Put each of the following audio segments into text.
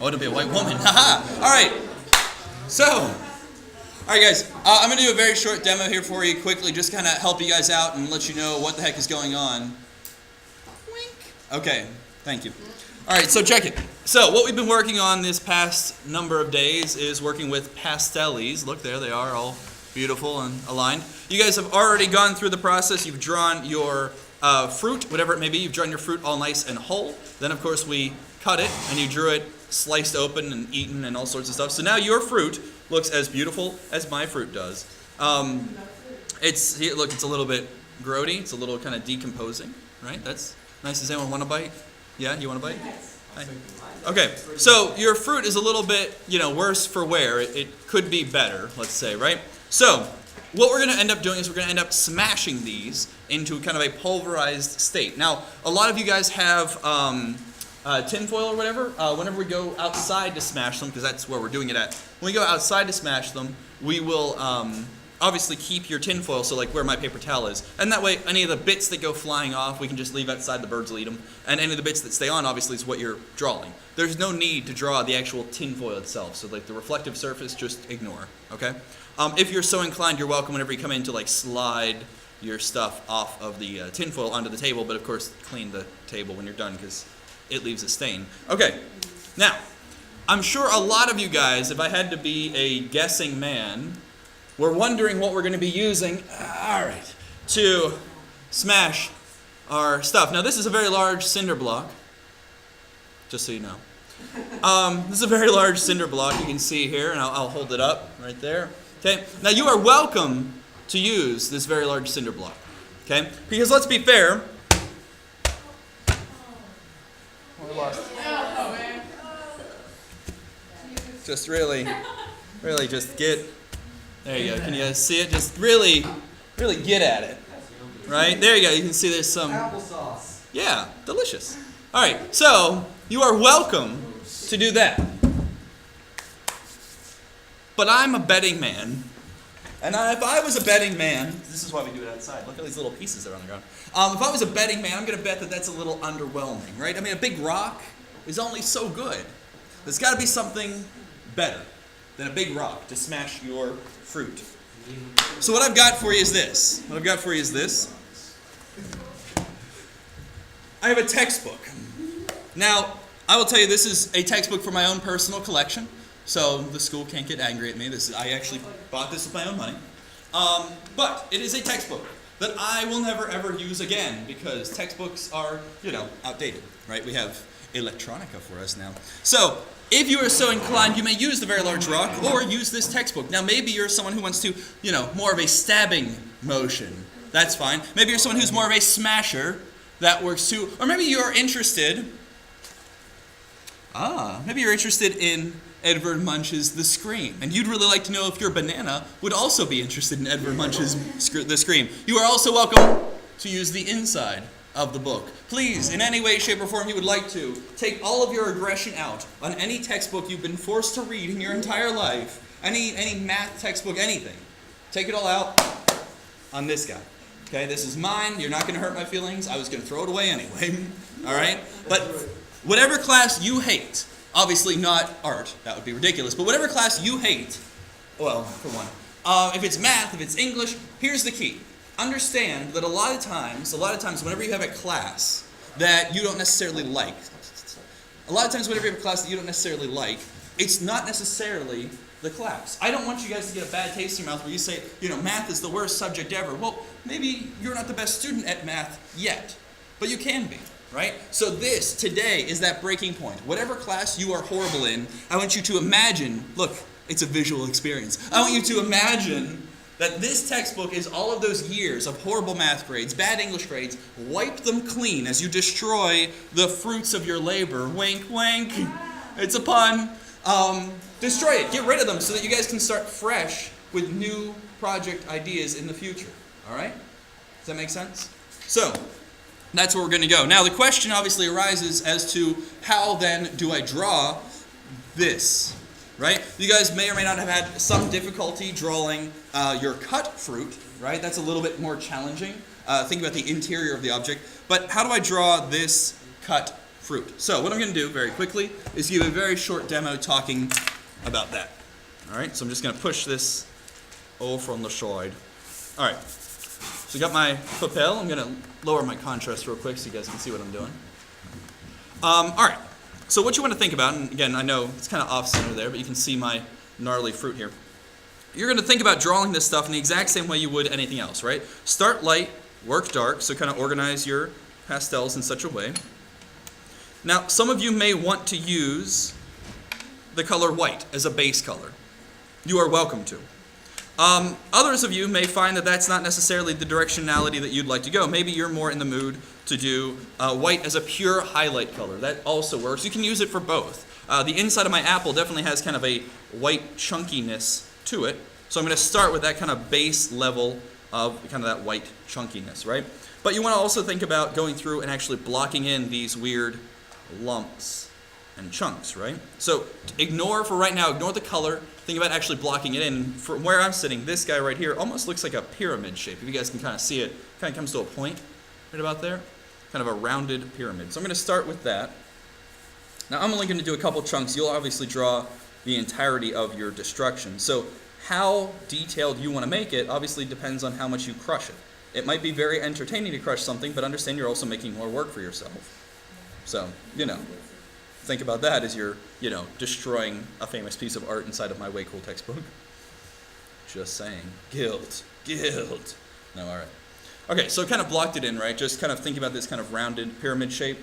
Oh, it'll be a white woman. Haha. All right. So, all right, guys. I'm going to do a very short demo here for you quickly, just kind of help you guys out and let you know what the heck is going on. Wink. Okay. Thank you. All right, so check it. So what we've been working on this past number of days is working with pastels. Look, there they are, all beautiful and aligned. You guys have already gone through the process. You've drawn your fruit, whatever it may be. You've drawn your fruit all nice and whole. Then, of course, we cut it, and you drew it sliced open and eaten and all sorts of stuff. So now your fruit looks as beautiful as my fruit does. Look, it's a little bit grody. It's a little kind of decomposing, right? That's nice. Does anyone want to bite? Yeah, you want to bite? Hi. Okay, so your fruit is a little bit, worse for wear. It could be better, let's say, right? So what we're going to end up doing is we're going to end up smashing these into kind of a pulverized state. Now, a lot of you guys have tinfoil or whatever. Whenever we go outside to smash them, because that's where we're doing it at, when we go outside to smash them, we will obviously keep your tinfoil, so like where my paper towel is. And that way, any of the bits that go flying off, we can just leave outside, the birds will eat them. And any of the bits that stay on, obviously, is what you're drawing. There's no need to draw the actual tinfoil itself. So like the reflective surface, just ignore, okay? If you're so inclined, you're welcome whenever you come in to like slide your stuff off of the tinfoil onto the table, but of course, clean the table when you're done because it leaves a stain. Okay, now, I'm sure a lot of you guys, if I had to be a guessing man, we're wondering what we're going to be using, to smash our stuff. Now, this is a very large cinder block, just so you know. This is a very large cinder block you can see here, and I'll hold it up right there. Okay. Now, you are welcome to use this very large cinder block, okay? Because let's be fair. Just really just get. There you go. Can you guys see it? Just really get at it. Right? There you go. You can see there's some applesauce. Yeah, delicious. All right. So, you are welcome to do that. But I'm a betting man. And if I was a betting man, this is why we do it outside. Look at these little pieces that are on the ground. If I was a betting man, I'm going to bet that that's a little underwhelming, right? I mean, a big rock is only so good. There's got to be something better than a big rock to smash your fruit. So what I've got for you is this. I have a textbook. Now, I will tell you this is a textbook for my own personal collection, so the school can't get angry at me. I actually bought this with my own money. But it is a textbook that I will never ever use again because textbooks are, outdated, right? We have electronica for us now. So, if you are so inclined, you may use the very large rock or use this textbook. Now, maybe you're someone who wants to, more of a stabbing motion. That's fine. Maybe you're someone who's more of a smasher. That works too. Or maybe you're interested. Maybe you're interested in Edvard Munch's The Scream. And you'd really like to know if your banana would also be interested in Edvard Munch's The Scream. You are also welcome to use the inside of the book. Please, in any way, shape, or form you would like to, take all of your aggression out on any textbook you've been forced to read in your entire life, any math textbook, anything. Take it all out on this guy. Okay, this is mine. You're not going to hurt my feelings. I was going to throw it away anyway. All right? But whatever class you hate, obviously not art, that would be ridiculous, but whatever class you hate, well, for one, if it's math, if it's English, here's the key. Understand that a lot of times, whenever you have a class that you don't necessarily like, it's not necessarily the class. I don't want you guys to get a bad taste in your mouth where you say, math is the worst subject ever. Well, maybe you're not the best student at math yet, but you can be, right? So this, today, is that breaking point. Whatever class you are horrible in, I want you to imagine, look, it's a visual experience. I want you to imagine that this textbook is all of those years of horrible math grades, bad English grades. Wipe them clean as you destroy the fruits of your labor. Wink, wink. It's a pun. Destroy it. Get rid of them so that you guys can start fresh with new project ideas in the future. All right? Does that make sense? So, that's where we're going to go. Now, the question obviously arises as to how then do I draw this? Right? You guys may or may not have had some difficulty drawing your cut fruit, right? That's a little bit more challenging. Think about the interior of the object. But how do I draw this cut Fruit. So what I'm going to do very quickly is give a very short demo talking about that. All right, so I'm just going to push this over on the side. All right, so I got my lapel. I'm going to lower my contrast real quick so you guys can see what I'm doing. All right, so what you want to think about, and again, I know it's kind of off-center there, but you can see my gnarly fruit here. You're going to think about drawing this stuff in the exact same way you would anything else, right? Start light, work dark, so kind of organize your pastels in such a way. Now, some of you may want to use the color white as a base color. You are welcome to. Others of you may find that that's not necessarily the directionality that you'd like to go. Maybe you're more in the mood to do white as a pure highlight color. That also works. You can use it for both. The inside of my apple definitely has kind of a white chunkiness to it. So I'm going to start with that kind of base level of kind of that white chunkiness, right? But you want to also think about going through and actually blocking in these weird lumps and chunks, right? So ignore for right now, ignore the color. Think about actually blocking it in. From where I'm sitting, this guy right here almost looks like a pyramid shape. If you guys can kind of see it, kind of comes to a point right about there. Kind of a rounded pyramid. So I'm going to start with that. Now I'm only going to do a couple chunks. You'll obviously draw the entirety of your destruction. So how detailed you want to make it obviously depends on how much you crush it. It might be very entertaining to crush something, but understand you're also making more work for yourself. So, think about that as you're, destroying a famous piece of art inside of my Way Cool textbook. Just saying. Guilt. No, all right. Okay, so kind of blocked it in, right? Just kind of think about this kind of rounded pyramid shape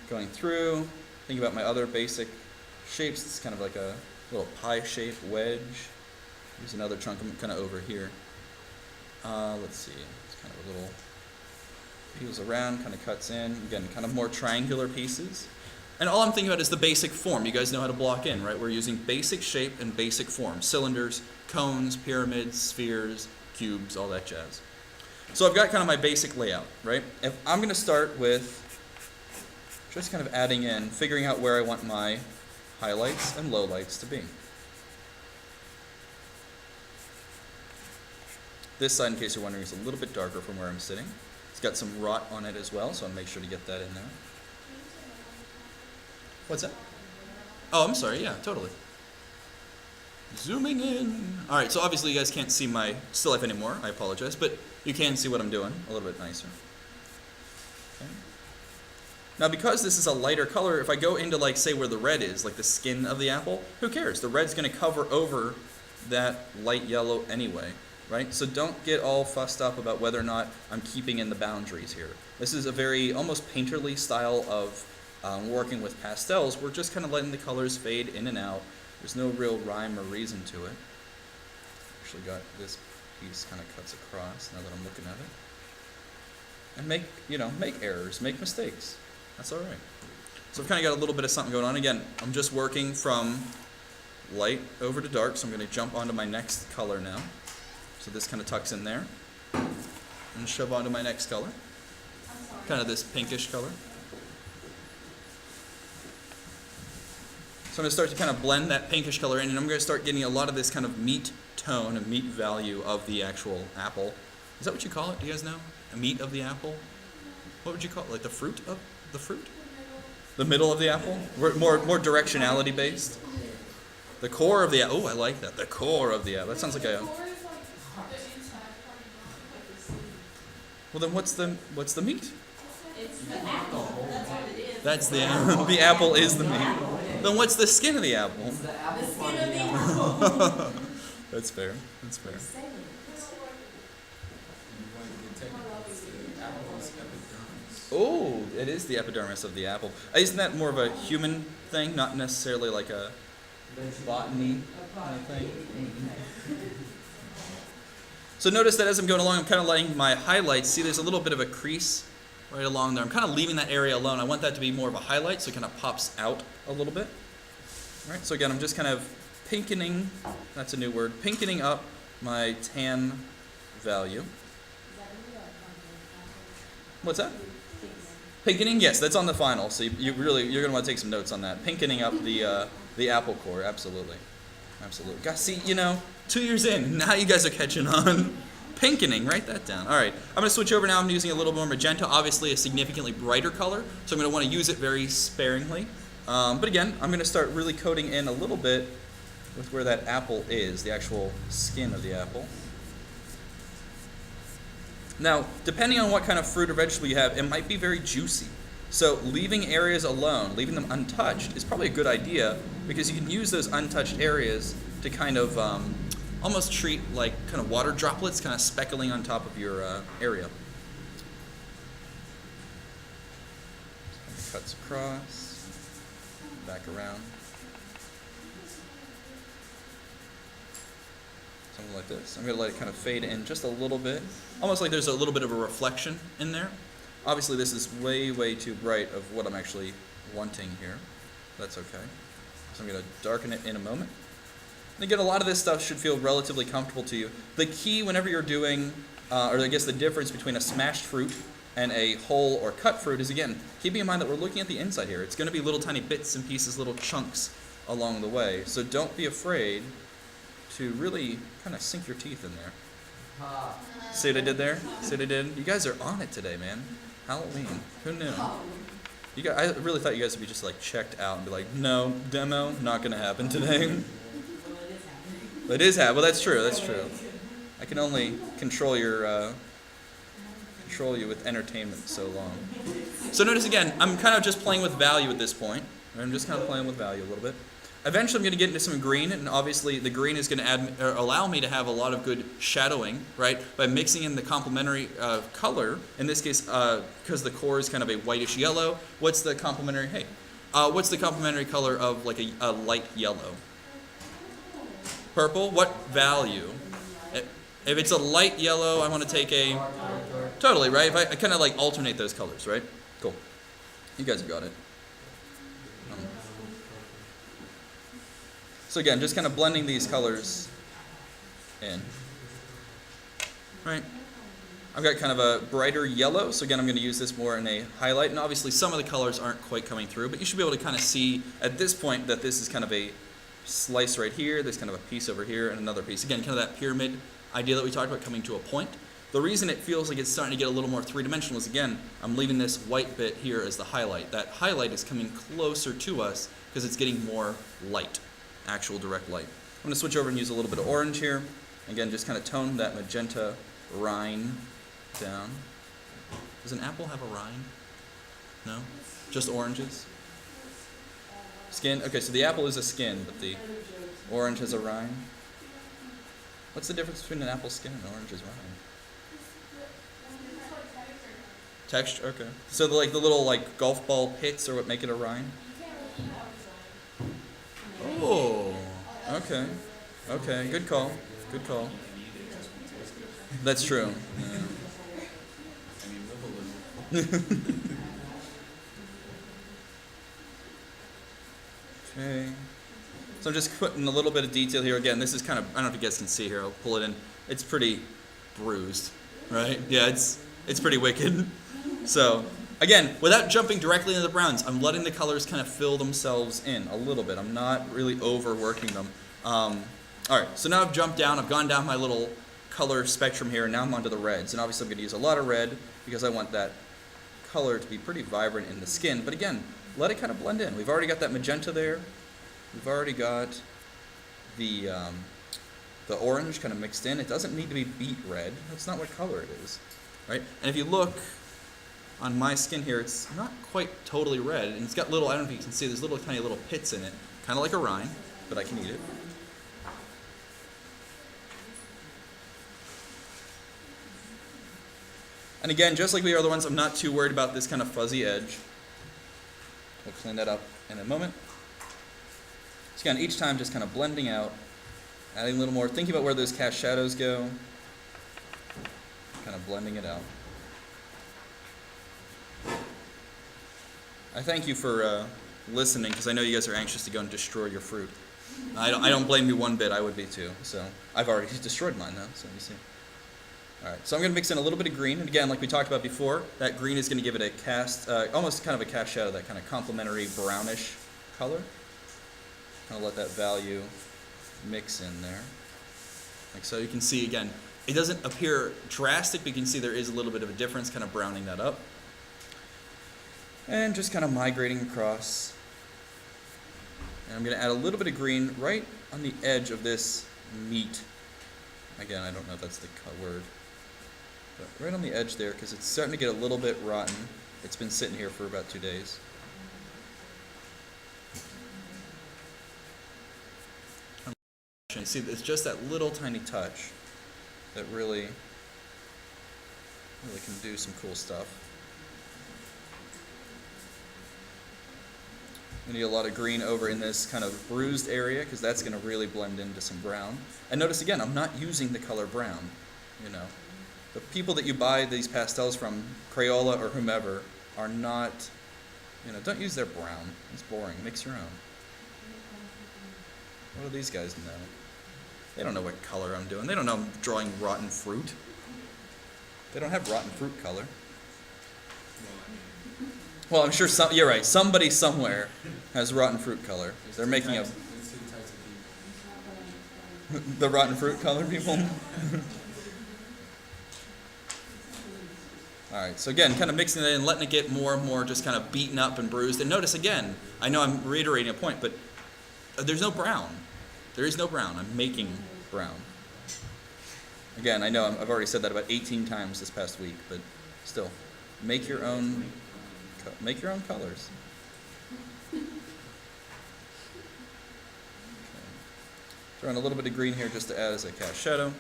going through. Think about my other basic shapes. It's kind of like a little pie shape wedge. There's another chunk kind of over here. Let's see. It's kind of a little feels around, kind of cuts in. Again, kind of more triangular pieces. And all I'm thinking about is the basic form. You guys know how to block in, right? We're using basic shape and basic form. Cylinders, cones, pyramids, spheres, cubes, all that jazz. So I've got kind of my basic layout, right? If I'm going to start with just kind of adding in, figuring out where I want my highlights and lowlights to be. This side, in case you're wondering, is a little bit darker from where I'm sitting. It's got some rot on it as well, so I'll make sure to get that in there. What's that? Oh, I'm sorry. Yeah, totally. Zooming in. All right, so obviously you guys can't see my still life anymore. I apologize, but you can see what I'm doing a little bit nicer. Okay. Now, because this is a lighter color, if I go into, like, say where the red is, like the skin of the apple, who cares? The red's going to cover over that light yellow anyway. Right? So don't get all fussed up about whether or not I'm keeping in the boundaries here. This is a very almost painterly style of working with pastels. We're just kind of letting the colors fade in and out. There's no real rhyme or reason to it. Actually got this piece kind of cuts across now that I'm looking at it. And make errors, make mistakes. That's all right. So I've kind of got a little bit of something going on. Again, I'm just working from light over to dark, so I'm going to jump onto my next color now. So this kind of tucks in there and shove onto my next color, kind of this pinkish color. So I'm going to start to kind of blend that pinkish color in, and I'm going to start getting a lot of this kind of meat tone and meat value of the actual apple. Is that what you call it? Do you guys know? A meat of the apple? What would you call it? Like the fruit of the fruit? The middle of the apple? More directionality based? The core of the apple. Oh, I like that. The core of the apple. That sounds like a... Well, then what's the meat? It's the apple. That's what it is. That's the apple. The apple is the meat. Then what's the skin of the apple? The skin of the apple. That's fair. That's fair. Oh, it is the epidermis of the apple. Isn't that more of a human thing, not necessarily like a botany kind of thing? So notice that as I'm going along, I'm kind of letting my highlights, see there's a little bit of a crease right along there. I'm kind of leaving that area alone. I want that to be more of a highlight so it kind of pops out a little bit. All right, so again, I'm just kind of pinkening, that's a new word, pinkening up my tan value. What's that? Pinkening, yes, that's on the final. So you're going to want to take some notes on that. Pinkening up the apple core, absolutely. Absolutely. Guys, see, 2 years in, now you guys are catching on. Pinkening, write that down. All right, I'm going to switch over now. I'm using a little more magenta, obviously a significantly brighter color, so I'm going to want to use it very sparingly. But again, I'm going to start really coating in a little bit with where that apple is, the actual skin of the apple. Now, depending on what kind of fruit or vegetable you have, it might be very juicy. So leaving areas alone, leaving them untouched, is probably a good idea because you can use those untouched areas to kind of almost treat like kind of water droplets kind of speckling on top of your area. Cuts across, back around. Something like this. I'm going to let it kind of fade in just a little bit, almost like there's a little bit of a reflection in there. Obviously this is way, way too bright of what I'm actually wanting here. That's okay. So I'm going to darken it in a moment. And again, a lot of this stuff should feel relatively comfortable to you. The key whenever you're doing, or I guess the difference between a smashed fruit and a whole or cut fruit is, again, keeping in mind that we're looking at the inside here. It's going to be little tiny bits and pieces, little chunks along the way. So don't be afraid to really kind of sink your teeth in there. See what I did there? See what I did? You guys are on it today, man. Halloween. Who knew? You guys, I really thought you guys would be just like checked out and be like, no, demo, not going to happen today. It is happening. Well, that's true. That's true. I can only control you with entertainment so long. So notice again, I'm kind of just playing with value at this point. I'm just kind of playing with value a little bit. Eventually I'm going to get into some green, and obviously the green is going to add, or allow me to have a lot of good shadowing, right? By mixing in the complementary color, in this case, because the core is kind of a whitish yellow. What's the complementary, what's the complementary color of like a light yellow? Purple, what value? If it's a light yellow, I want to take a, totally, right? If I kind of like alternate those colors, right? Cool. You guys have got it. So again, just kind of blending these colors in. Right. I've got kind of a brighter yellow, so again I'm going to use this more in a highlight, and obviously some of the colors aren't quite coming through, but you should be able to kind of see at this point that this is kind of a slice right here, there's kind of a piece over here, and another piece. Again, kind of that pyramid idea that we talked about coming to a point. The reason it feels like it's starting to get a little more three-dimensional is, again, I'm leaving this white bit here as the highlight. That highlight is coming closer to us because it's getting more light, actual direct light. I'm going to switch over and use a little bit of orange here. Again, just kind of tone that magenta rind down. Does an apple have a rind? No? Just oranges? Skin? Okay, so the apple is a skin, but the orange has a rind. What's the difference between an apple skin and an orange's rind? Texture? Okay. So the little like golf ball pits are what make it a rind? Oh, okay. Okay, good call. Good call. That's true. Yeah. Okay. So I'm just putting a little bit of detail here. Again, this is kind of, I don't know if you guys can see here, I'll pull it in. It's pretty bruised, right? Yeah, it's pretty wicked. So, again, without jumping directly into the browns, I'm letting the colors kind of fill themselves in a little bit. I'm not really overworking them. All right, so now I've jumped down, I've gone down my little color spectrum here, and now I'm onto the reds. And obviously I'm going to use a lot of red because I want that color to be pretty vibrant in the skin. But again, let it kind of blend in. We've already got that magenta there. We've already got the orange kind of mixed in. It doesn't need to be beet red. That's not what color it is, right? And if you look on my skin here, it's not quite totally red, and it's got little, I don't know if you can see, there's little tiny little pits in it, kind of like a rind, but I can eat it. And again, just like the other ones, I'm not too worried about this kind of fuzzy edge. We'll clean that up in a moment. So again, each time just kind of blending out, adding a little more, thinking about where those cast shadows go, kind of blending it out. I thank you for listening, because I know you guys are anxious to go and destroy your fruit. I don't blame you one bit, I would be too. So I've already destroyed mine though, so you see. All right, so I'm going to mix in a little bit of green, and again, like we talked about before, that green is going to give it a cast, almost kind of a cast shadow, that kind of complementary brownish color. I'll let that value mix in there. Like so, you can see again, It doesn't appear drastic, but you can see there is a little bit of a difference, kind of browning that up. And just kind of migrating across. And I'm going to add a little bit of green right on the edge of this meat. Again, I don't know if that's the word. But right on the edge there, because it's starting to get a little bit rotten. It's been sitting here for about 2 days. You see, it's just that little tiny touch that really can do some cool stuff. We need a lot of green over in this kind of bruised area because that's going to really blend into some brown. And notice again, I'm not using the color brown. You know, the people that you buy these pastels from, Crayola or whomever, are not. You know, don't use their brown. It's boring. Mix your own. What do these guys know? They don't know what color I'm doing. They don't know I'm drawing rotten fruit. They don't have rotten fruit color. Well, I'm sure you're right. Somebody somewhere has rotten fruit color. They're making up the rotten fruit color people. All right, so again, kind of mixing it in, letting it get more and more just kind of beaten up and bruised. And notice again, I know I'm reiterating a point, but there's no brown. There is no brown. I'm making brown. Again, I know I've already said that about 18 times this past week, but still, make your own colors. Okay. Throw in a little bit of green here just to add as a cast shadow.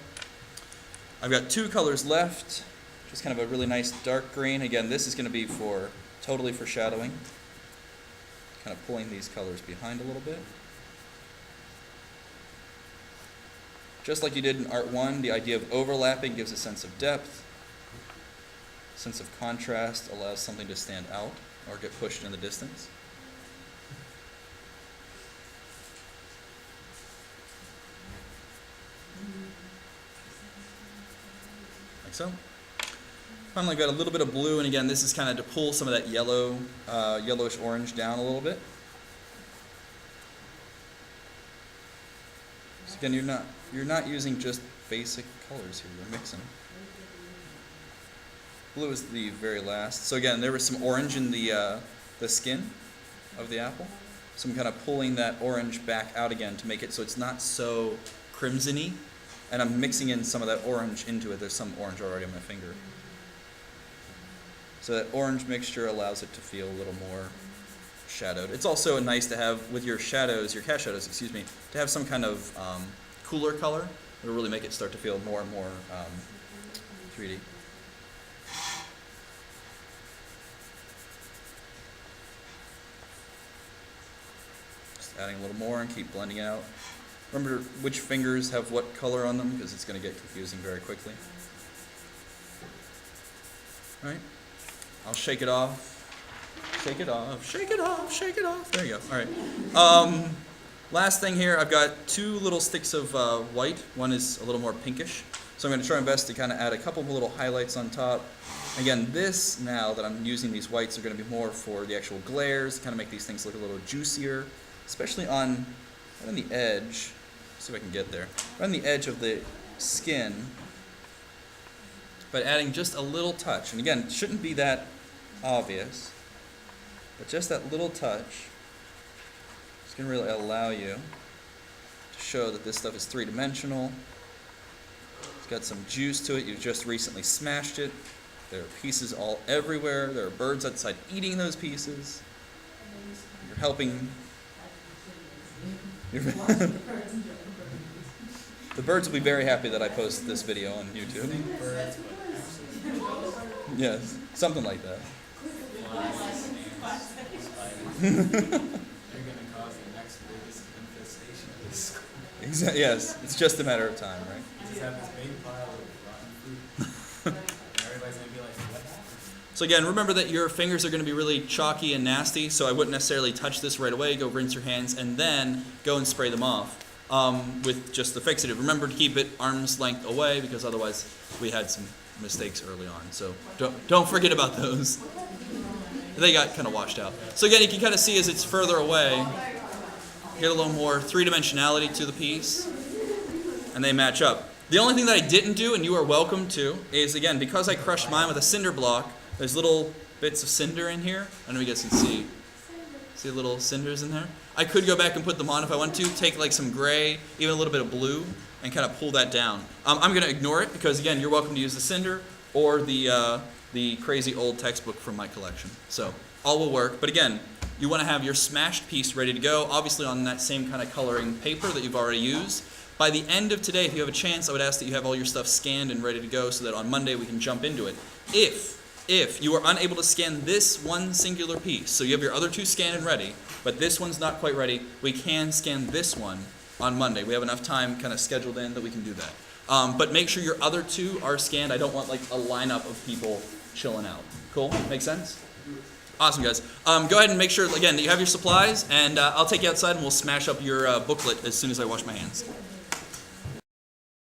I've got 2 colors left, just kind of a really nice dark green. Again, this is going to be totally for shadowing. Kind of pulling these colors behind a little bit. Just like you did in Art 1, the idea of overlapping gives a sense of depth. Sense of contrast allows something to stand out or get pushed in the distance. Like so. Finally, I've got a little bit of blue, and again, this is kind of to pull some of that yellow, yellowish orange down a little bit. So again, you're not using just basic colors here. You're mixing. Blue is the very last. So again, there was some orange in the skin of the apple. So I'm kind of pulling that orange back out again to make it so it's not so crimson-y. And I'm mixing in some of that orange into it. There's some orange already on my finger. So that orange mixture allows it to feel a little more shadowed. It's also nice to have with your shadows, your cast shadows, to have some kind of cooler color. It'll really make it start to feel more and more 3D. Just adding a little more and keep blending out. Remember which fingers have what color on them because it's going to get confusing very quickly. All right. I'll shake it off. Shake it off, shake it off, shake it off. There you go. All right. Last thing here, I've got 2 little sticks of white. One is a little more pinkish. So I'm going to try my best to kind of add a couple of little highlights on top. Again, this, now that I'm using these whites, are going to be more for the actual glares, kind of make these things look a little juicier, especially right on the edge. Let's see if I can get there. Right on the edge of the skin, but adding just a little touch. And again, it shouldn't be that obvious. But just that little touch is going to really allow you to show that this stuff is 3-dimensional. It's got some juice to it. You've just recently smashed it. There are pieces all everywhere. There are birds outside eating those pieces. You're helping. The birds will be very happy that I post this video on YouTube. Yes, something like that. You're going to cause the next biggest infestation of this school. Exactly. Yes, it's just a matter of time, right? You just have this big pile of rotten fruit. And everybody's going to be like, what happened? So again, remember that your fingers are going to be really chalky and nasty, so I wouldn't necessarily touch this right away. Go rinse your hands and then go and spray them off with just the fixative. Remember to keep it arm's length away because otherwise we had some mistakes early on. So don't forget about those. They got kind of washed out. So again, you can kind of see as it's further away, get a little more 3-dimensionality to the piece, and they match up. The only thing that I didn't do, and you are welcome to, is again, because I crushed mine with a cinder block, there's little bits of cinder in here. I don't know if you guys can see. See little cinders in there? I could go back and put them on if I want to, take like some gray, even a little bit of blue, and kind of pull that down. I'm going to ignore it because, again, you're welcome to use the cinder or the crazy old textbook from my collection. So all will work. But again, you want to have your smashed piece ready to go, obviously on that same kind of coloring paper that you've already used. By the end of today, if you have a chance, I would ask that you have all your stuff scanned and ready to go so that on Monday we can jump into it. If you are unable to scan this one singular piece, so you have your other two scanned and ready, but this one's not quite ready, we can scan this one on Monday. We have enough time kind of scheduled in that we can do that. But make sure your other two are scanned. I don't want like a lineup of people chilling out. Cool? Make sense? Awesome, guys. Go ahead and make sure, again, that you have your supplies, and I'll take you outside and we'll smash up your booklet as soon as I wash my hands.